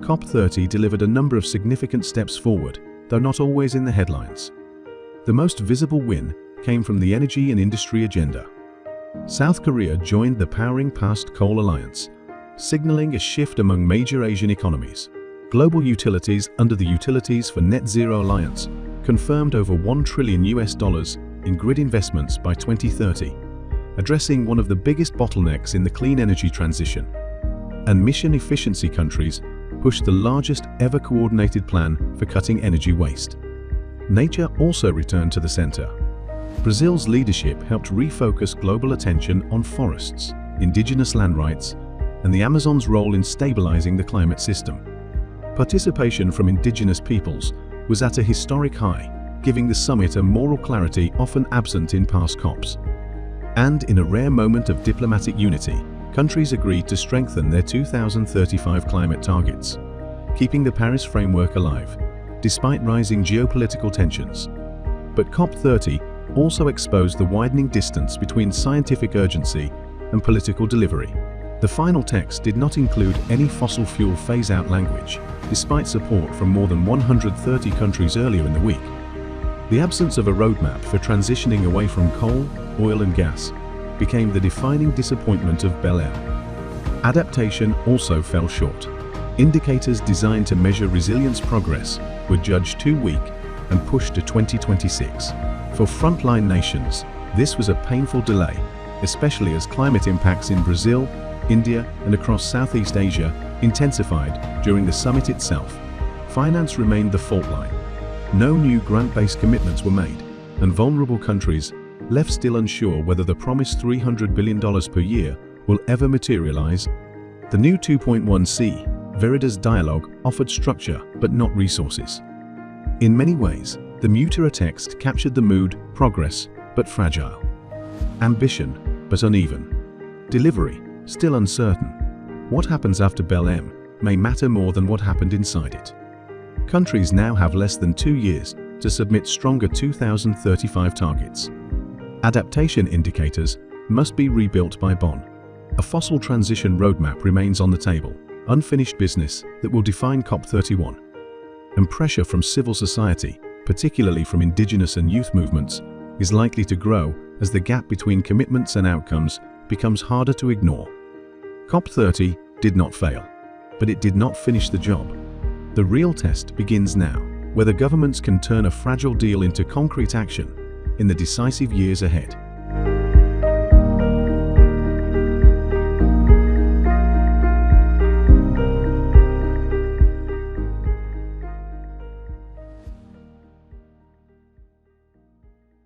COP30 delivered a number of significant steps forward, though not always in the headlines. The most visible win came from the energy and industry agenda. South Korea joined the Powering Past Coal Alliance, signaling a shift among major Asian economies. Global utilities under the Utilities for Net Zero Alliance confirmed over $1 trillion in grid investments by 2030, addressing one of the biggest bottlenecks in the clean energy transition. And mission efficiency countries pushed the largest ever coordinated plan for cutting energy waste. Nature also returned to the center. Brazil's leadership helped refocus global attention on forests, indigenous land rights, and the Amazon's role in stabilizing the climate system. Participation from indigenous peoples was at a historic high, giving the summit a moral clarity often absent in past COPs. And in a rare moment of diplomatic unity, countries agreed to strengthen their 2035 climate targets, keeping the Paris framework alive, despite rising geopolitical tensions. But COP30 also exposed the widening distance between scientific urgency and political delivery. The final text did not include any fossil fuel phase-out language, despite support from more than 130 countries earlier in the week. The absence of a roadmap for transitioning away from coal, oil and gas became the defining disappointment of Belém. Adaptation also fell short. Indicators designed to measure resilience progress were judged too weak and pushed to 2026. For frontline nations, this was a painful delay, especially as climate impacts in Brazil, India, and across Southeast Asia intensified during the summit itself. Finance remained the fault line. No new grant-based commitments were made, and vulnerable countries left still unsure whether the promised $300 billion per year will ever materialize. The new 2.1c, Veritas Dialogue, offered structure but not resources. In many ways, the Mutera text captured the mood, progress but fragile. Ambition but uneven. Delivery still uncertain. What happens after Belém may matter more than what happened inside it. Countries now have less than 2 years to submit stronger 2035 targets. Adaptation indicators must be rebuilt by Bonn. A fossil transition roadmap remains on the table, unfinished business that will define COP31. And pressure from civil society, particularly from indigenous and youth movements, is likely to grow as the gap between commitments and outcomes becomes harder to ignore. COP30 did not fail, but it did not finish the job. The real test begins now, whether governments can turn a fragile deal into concrete action in the decisive years ahead.